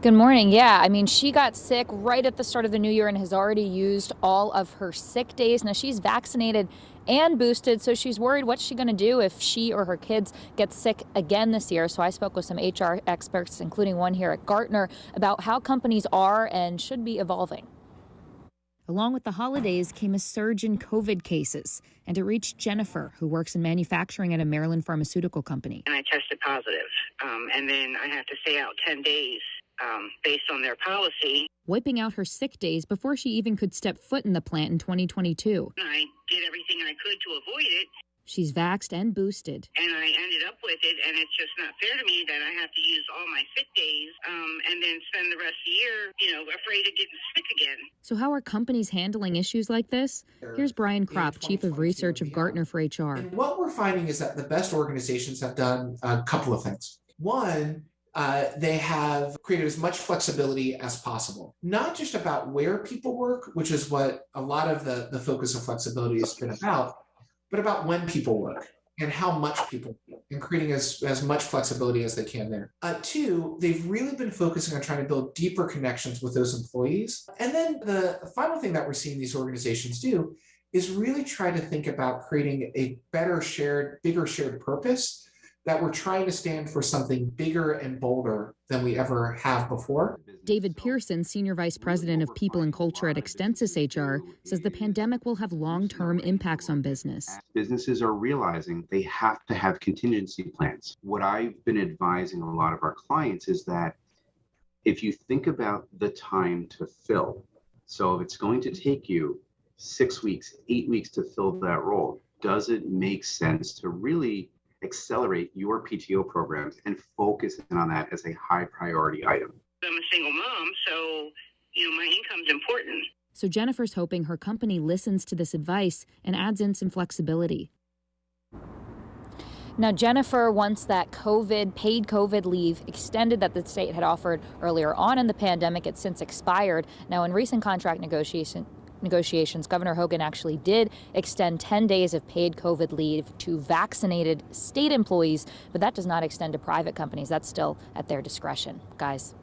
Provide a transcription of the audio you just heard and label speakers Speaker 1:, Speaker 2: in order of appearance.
Speaker 1: Good morning. Yeah, I mean, she got sick right at the start of the new year and has already used all of her sick days. Now, she's vaccinated and boosted, so she's worried what's she going to do if she or her kids get sick again this year. So I spoke with some HR experts, including one here at Gartner, about how companies are and should be evolving. Along with the holidays came a surge in COVID cases, and it reached Jennifer, who works in manufacturing at a Maryland pharmaceutical company.
Speaker 2: And I tested positive, and then I have to stay out 10 days based on their policy.
Speaker 1: Wiping out her sick days before she even could step foot in the plant in 2022.
Speaker 2: I did everything I could to avoid it.
Speaker 1: She's vaxxed and boosted.
Speaker 2: And I ended up with it, and it's just not fair to me that I have to use all my sick days and then spend the rest of the year, afraid of getting sick again.
Speaker 1: So how are companies handling issues like this? Here's Brian Kropp, Chief of Research of Gartner for HR.
Speaker 3: And what we're finding is that the best organizations have done a couple of things. One, they have created as much flexibility as possible, not just about where people work, which is what a lot of the focus of flexibility has been about, but about when people work and how much people work, and creating as much flexibility as they can there. Two, they've really been focusing on trying to build deeper connections with those employees. And then the final thing that we're seeing these organizations do is really try to think about creating a bigger shared purpose, that we're trying to stand for something bigger and bolder than we ever have before.
Speaker 1: David Pearson, Senior Vice President of People and Culture at Extensis HR, says the pandemic will have long-term impacts on business.
Speaker 4: Businesses are realizing they have to have contingency plans. What I've been advising a lot of our clients is that if you think about the time to fill, so if it's going to take you 6 weeks, 8 weeks to fill that role, does it make sense to really accelerate your PTO programs and focus in on that as a high priority item?
Speaker 2: I'm a single mom, so, my income's important.
Speaker 1: So Jennifer's hoping her company listens to this advice and adds in some flexibility. Now, Jennifer wants that paid COVID leave extended that the state had offered earlier on in the pandemic. It's since expired. Now, in recent contract negotiations, Governor Hogan actually did extend 10 days of paid COVID leave to vaccinated state employees, but that does not extend to private companies. That's still at their discretion. Guys.